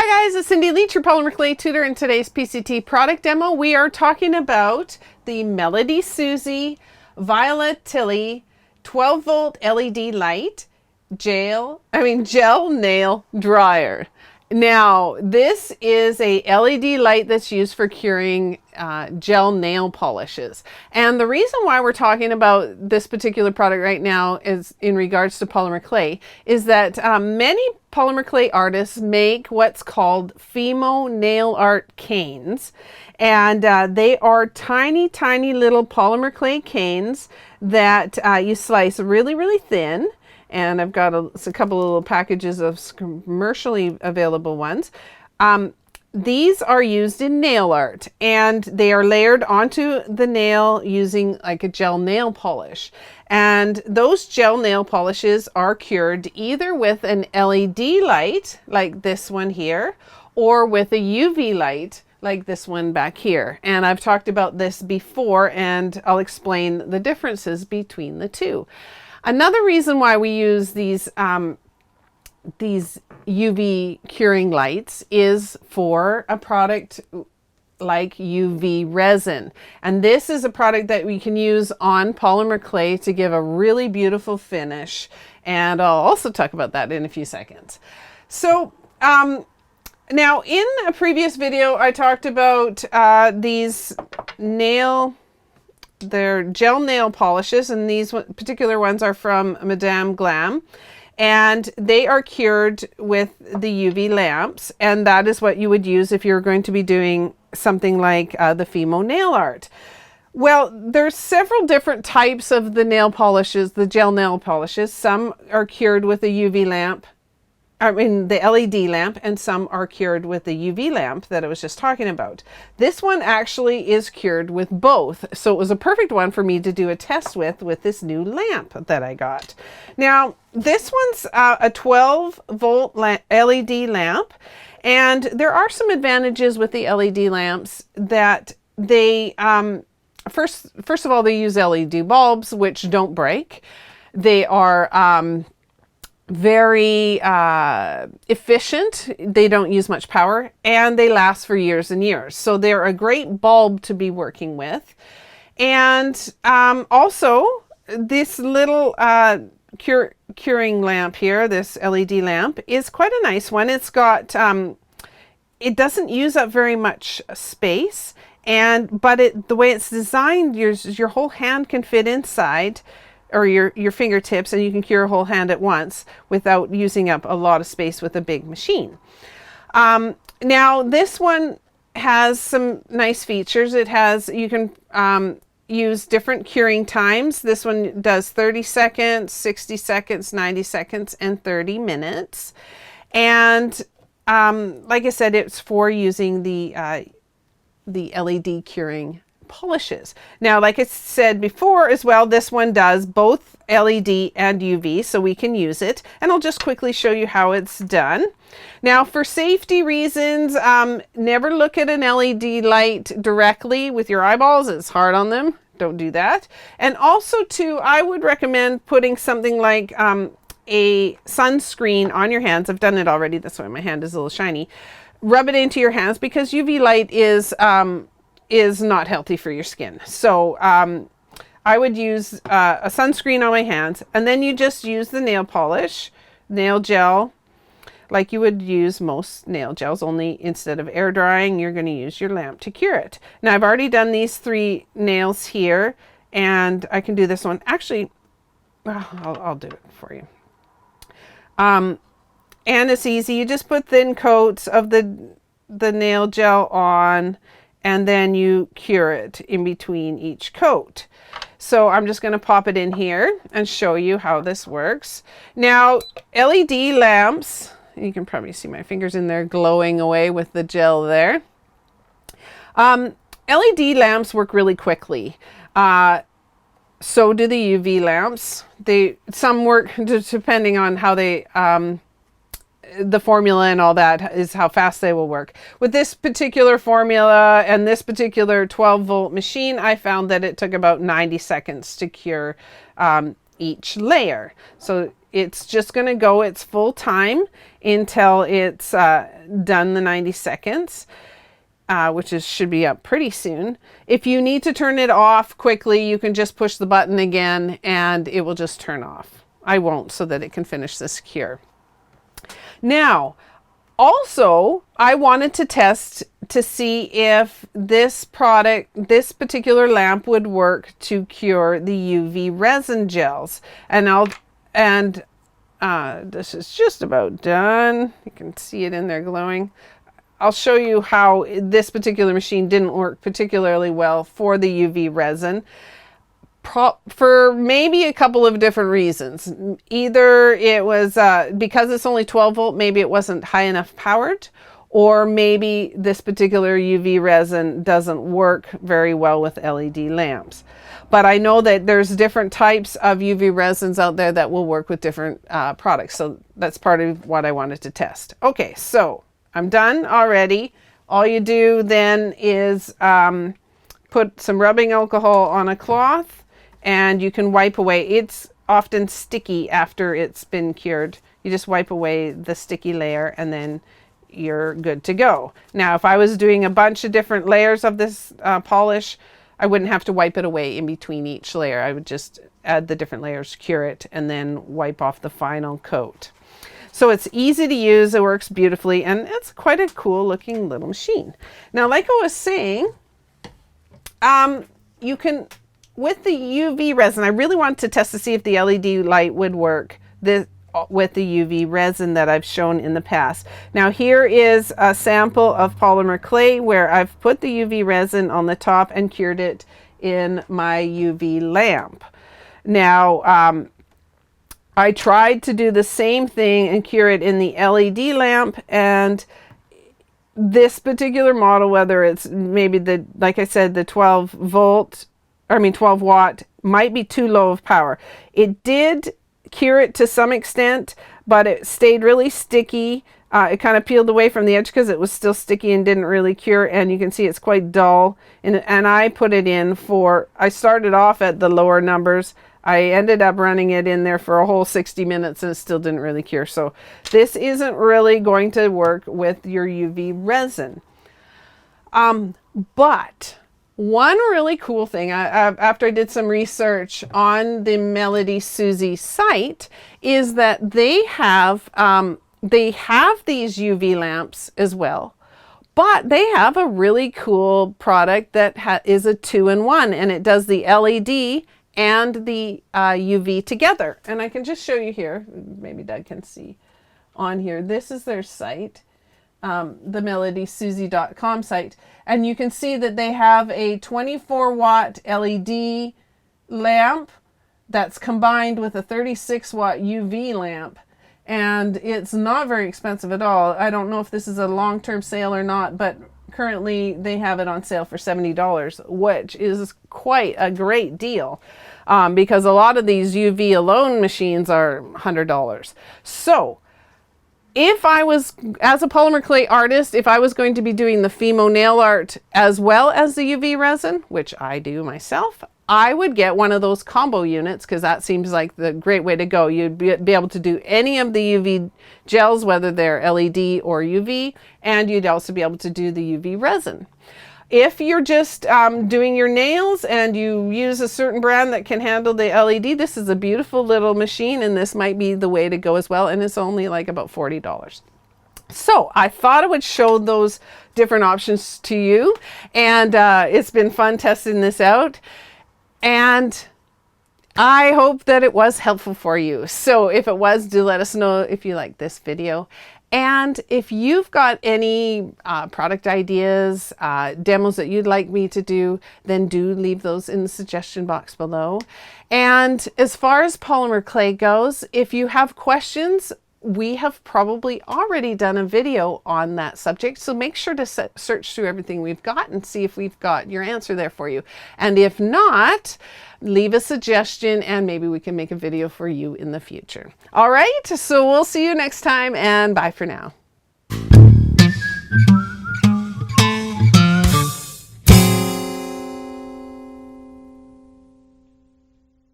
Hi guys, it's Cindy Leach, your polymer clay tutor. In today's PCT product demo, we are talking about the Melody Susie Viola Tilly 12 volt LED light gel nail dryer. Now, this is a LED light that's used for curing gel nail polishes. And the reason why we're talking about this particular product right now is in regards to polymer clay is that many polymer clay artists make what's called Fimo nail art canes. And they are tiny, tiny little polymer clay canes that you slice really, really thin. And I've got a couple of little packages of commercially available ones. These are used in nail art, and they are layered onto the nail using like a gel nail polish. And those gel nail polishes are cured either with an LED light, like this one here, or with a UV light, like this one back here. And I've talked about this before, and I'll explain the differences between the two. Another reason why we use these UV curing lights is for a product like UV resin. And this is a product that we can use on polymer clay to give a really beautiful finish. And I'll also talk about that in a few seconds. So now in a previous video, I talked about they're gel nail polishes, and these particular ones are from Madame Glam, and they are cured with the UV lamps, and that is what you would use if you're going to be doing something like the Fimo nail art. Well, there's several different types of the nail polishes, the gel nail polishes. Some are cured with a UV lamp, the LED lamp, and some are cured with the UV lamp that I was just talking about. This one actually is cured with both. So it was a perfect one for me to do a test with this new lamp that I got. Now, this one's a 12 volt LED lamp. And there are some advantages with the LED lamps that they, first of all, they use LED bulbs, which don't break. They are, very efficient. They don't use much power, and they last for years and years. So they're a great bulb to be working with. And also this little curing lamp here, this LED lamp, is quite a nice one. It's got, it doesn't use up very much space, but the way it's designed, your whole hand can fit inside, or your fingertips, and you can cure a whole hand at once without using up a lot of space with a big machine. Now this one has some nice features. You can use different curing times. This one does 30 seconds, 60 seconds, 90 seconds, and 30 minutes. And like I said, it's for using the LED curing polishes. Now, like I said before as well, this one does both LED and UV, so we can use it. And I'll just quickly show you how it's done. Now, for safety reasons, never look at an LED light directly with your eyeballs. It's hard on them. Don't do that. And also, too, I would recommend putting something like a sunscreen on your hands. I've done it already. That's why my hand is a little shiny. Rub it into your hands, because UV light is not healthy for your skin. So I would use a sunscreen on my hands, and then you just use the nail polish, nail gel, like you would use most nail gels, only instead of air drying, you're going to use your lamp to cure it. Now, I've already done these 3 nails here, and I can do this one. Actually, I'll do it for you. And it's easy. You just put thin coats of the nail gel on, and then you cure it in between each coat. So I'm just going to pop it in here and show you how this works. Now, LED lamps, you can probably see my fingers in there glowing away with the gel there. LED lamps work really quickly. So do the UV lamps. Some work depending on how they the formula and all that is how fast they will work. With this particular formula and this particular 12 volt machine, I found that it took about 90 seconds to cure each layer. So it's just going to go its full time until it's done the 90 seconds. Which should be up pretty soon. If you need to turn it off quickly, you can just push the button again and it will just turn off. I won't, so that it can finish this cure. Now, also, I wanted to test to see if this particular lamp would work to cure the UV resin gels. And this is just about done. You can see it in there glowing. I'll show you how this particular machine didn't work particularly well for the UV resin for maybe a couple of different reasons. Either it was because it's only 12 volt, maybe it wasn't high enough powered, or maybe this particular UV resin doesn't work very well with LED lamps. But I know that there's different types of UV resins out there that will work with different products. So that's part of what I wanted to test. Okay, so I'm done already. All you do then is put some rubbing alcohol on a cloth and you can wipe away. It's often sticky after it's been cured. You just wipe away the sticky layer and then you're good to go. Now, if I was doing a bunch of different layers of this polish, I wouldn't have to wipe it away in between each layer. I would just add the different layers, cure it, and then wipe off the final coat. So it's easy to use, it works beautifully, and it's quite a cool looking little machine. Now, like I was saying, you can, with the UV resin, I really wanted to test to see if the LED light would work with the UV resin that I've shown in the past. Now, here is a sample of polymer clay where I've put the UV resin on the top and cured it in my UV lamp. Now, I tried to do the same thing and cure it in the LED lamp, and this particular model, whether it's maybe like I said, the 12 watt might be too low of power. It did cure it to some extent, but it stayed really sticky. It kind of peeled away from the edge because it was still sticky and didn't really cure, and you can see it's quite dull. And I put it in I started off at the lower numbers. I ended up running it in there for a whole 60 minutes and it still didn't really cure. So this isn't really going to work with your UV resin. But one really cool thing, after I did some research on the Melody Susie site, is that they have these UV lamps as well. But they have a really cool product that is a 2-in-1, and it does the LED and the UV together. And I can just show you here, maybe Doug can see on here. This is their site, the melodysusie.com site. And you can see that they have a 24 watt LED lamp that's combined with a 36 watt UV lamp. And it's not very expensive at all. I don't know if this is a long-term sale or not, but currently they have it on sale for $70, which is quite a great deal, because a lot of these UV alone machines are $100. So if I was, as a polymer clay artist, if I was going to be doing the Fimo nail art as well as the UV resin, which I do myself, I would get one of those combo units, because that seems like the great way to go. You'd be able to do any of the UV gels, whether they're LED or UV, and you'd also be able to do the UV resin. If you're just doing your nails and you use a certain brand that can handle the LED, this is a beautiful little machine, and this might be the way to go as well, and it's only like about $40. So I thought I would show those different options to you, and it's been fun testing this out. And I hope that it was helpful for you. So if it was, do let us know if you like this video. And if you've got any product ideas, demos that you'd like me to do, then do leave those in the suggestion box below. And as far as polymer clay goes, if you have questions, we have probably already done a video on that subject, so make sure to search through everything we've got and see if we've got your answer there for you. And if not, leave a suggestion and maybe we can make a video for you in the future. All right, so we'll see you next time, and bye for now.